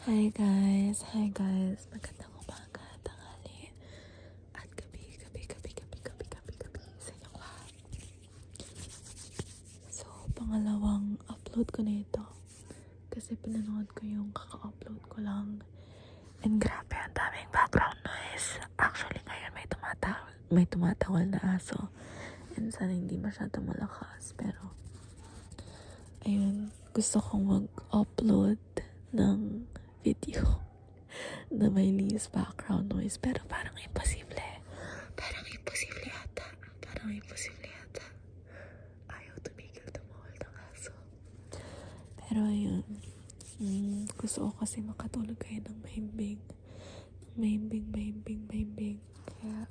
Hi guys, magandang umaga, tanghali, at gabi sa inyong lahat. So, pangalawang upload ko na ito kasi pinanood ko yung kaka-upload ko lang and grabe, ang daming background noise. Actually, ngayon may tumatawal na aso and sana hindi masyado malakas, pero ayun, gusto kong mag-upload ng video na may least background noise, pero parang imposible ata ayaw tumigil tumawal ng aso. Pero ayun, gusto ko kasi makatulog kayo ng mahimbing, kaya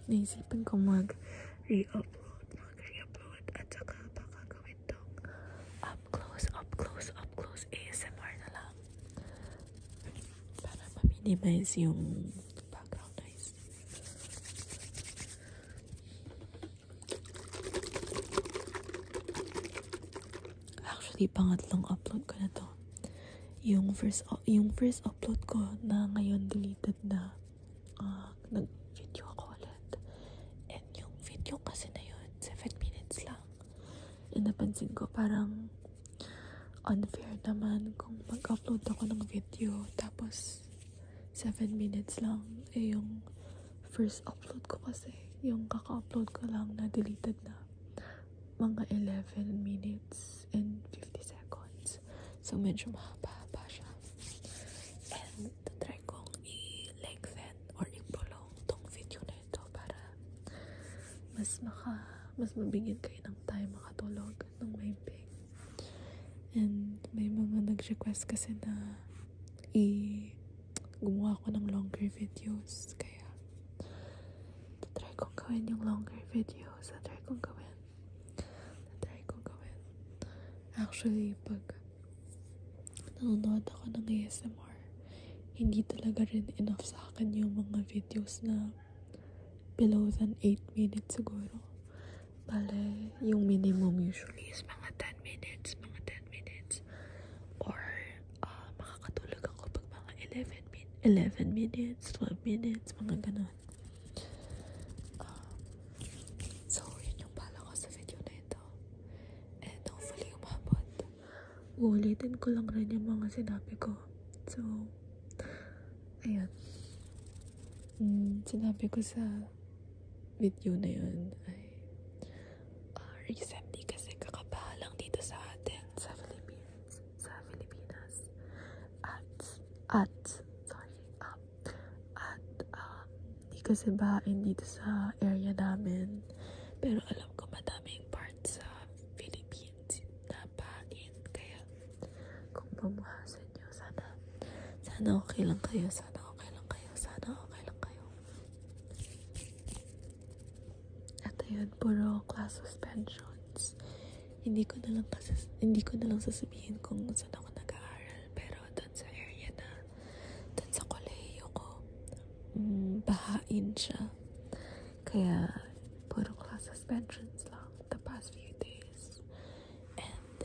naisipan ko mag-re-upload at saka baka gawin tong up close ASMR na lang para ma-minimize yung background noise. Actually, pangatlong upload ko na to. Yung first upload ko na ngayon deleted na, nag-video ako ulit. And yung video kasi na yun, 7 minutes lang. And napansin ko parang unfair naman kung mag-upload ako ng video tapos 7 minutes lang. Yung first upload ko kasi, yung kaka-upload ko lang na deleted na mga 11 minutes and 50 seconds. So medyo mahaba siya. And try kong i-lengthen or i-prolong tong video na ito para mas mabigyan kayo ng time makatulog ng mahimbing. And may mga nag-request kasi na gumawa ko ng longer videos, kaya try kong gawin yung longer videos. Try kong gawin. Actually, pag nanonood ako ng ASMR, hindi talaga rin enough sa akin yung mga videos na below than 8 minutes siguro. Bale, yung minimum usually is mga 10 minutes. Or, makakatulog ako pag mga 11 minutes, 12 minutes, mga ganun. So, yun yung bala ko sa video na ito. And hopefully, umabot. Uulitin ko lang rin yung mga sinabi ko. So, ayun. Sinabi ko sa video na yun ay recently kasi kakapahalang dito sa atin sa Philippines at hindi kasi bahain dito sa area namin, pero alam ko madaming parts sa Philippines na bahain, kaya kung pamuhasan nyo, sana okay lang kayo. At ayun, puro class suspensions. Hindi ko na lang sasabihin kung saan ako nag-aaral, pero doon sa area na doon sa kolehiyo ko, bahain siya, kaya puro class suspensions lang the past few days. And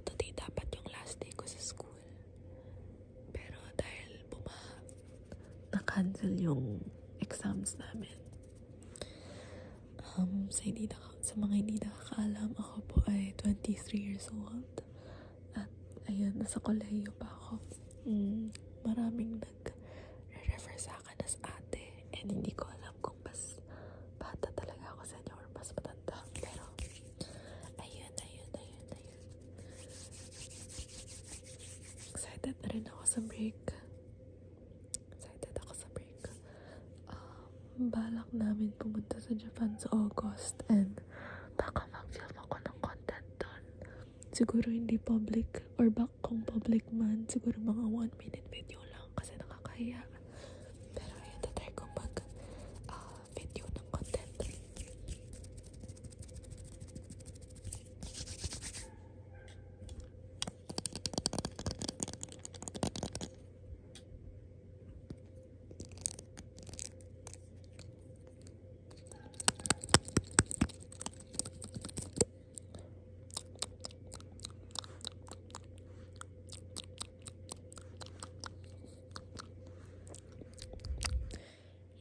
today dapat yung last day ko sa school, pero dahil bumaha, na-cancel yung exams namin. Sa mga hindi nakakaalam, ako po ay 23 years old. At ayun, nasa kolehiyo pa ako. Maraming nag-refer sa akin as ate. And hindi ko alam kung mas bata talaga ako sa inyo or mas matanda. Pero, ayun. Excited na rin ako sa break. Balak namin pumunta sa Japan sa August and baka mag-film ako ng content doon. Siguro hindi public, or kung public man, siguro mga 1 minute video lang kasi nakakahiya. Pero ayun, tatry ko video ng content.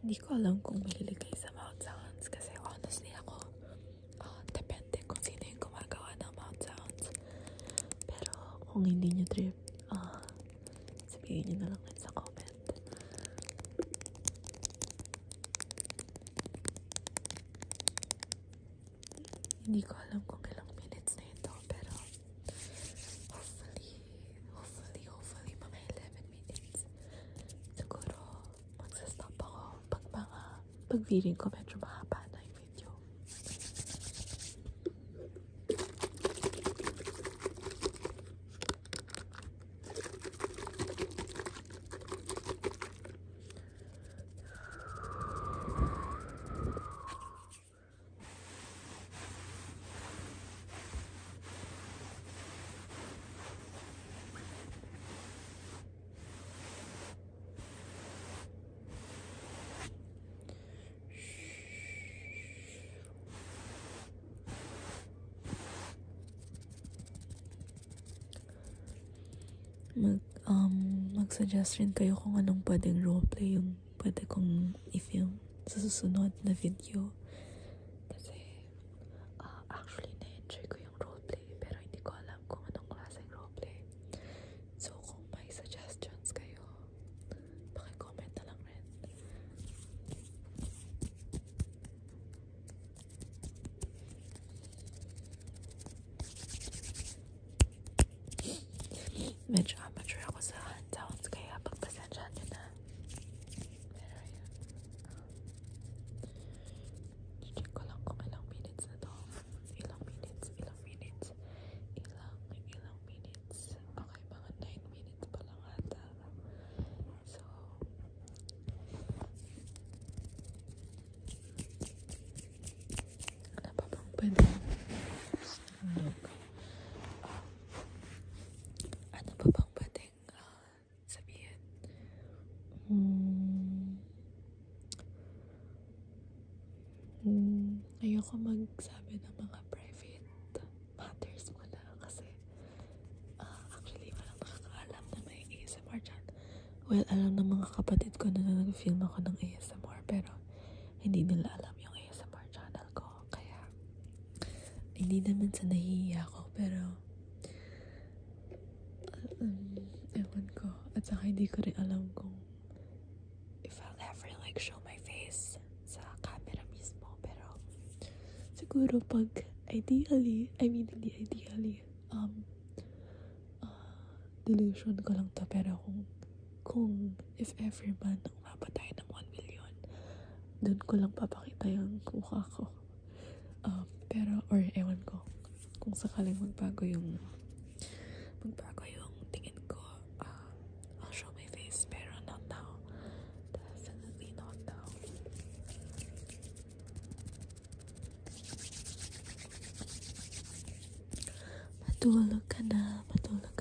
Hindi ko alam kung mahilig kayo sa mouth sounds kasi honestly ako, depende kung sino yung gumagawa ng mouth sounds. Pero kung hindi nyo trip, sabihin nyo na lang rin sa comment. Hindi ko alam kung ilang minutes na ito, pero hopefully mga 11 minutes. Siguro magsastop ako pag feeling ko medyo mahaba na yung video. Mag-suggest rin kayo kung anong pwedeng roleplay yung pwede kong i-film sa susunod na video. Kasi, actually, na-enjoy ko yung roleplay pero hindi ko alam kung anong klaseng roleplay. So, kung may suggestions kayo, paki-comment na lang rin. Medyo amateur ako sa hand sounds kaya pagpasensyahan nyo na. Pero ayun. Check ko lang kung ilang minutes na to. Ilang minutes. Okay, mga 9 minutes pa lang ata. So, ano pa bang pwede? Ano pa bang pwedeng sabihin? Ayoko magsabi ng mga private matters muna kasi actually walang nakakaalam na may ASMR dyan. Well, alam ng mga kapatid ko na nag-film ako ng ASMR pero hindi nila alam yung ASMR channel ko. Kaya hindi naman sa nahihiya ko pero ewan ko. At saka hindi ko rin alam kung if I'll ever like show my face sa camera mismo. Pero siguro pag hindi ideally, delusion ko lang to. Pero kung if ever man umabot tayo ng 1 million, dun ko lang papakita yung mukha ko. Pero, or ewan ko, kung sakaling magbago yung tingin ko, I'll show my face, pero not now. Definitely not now. Matulog ka na. Matulog.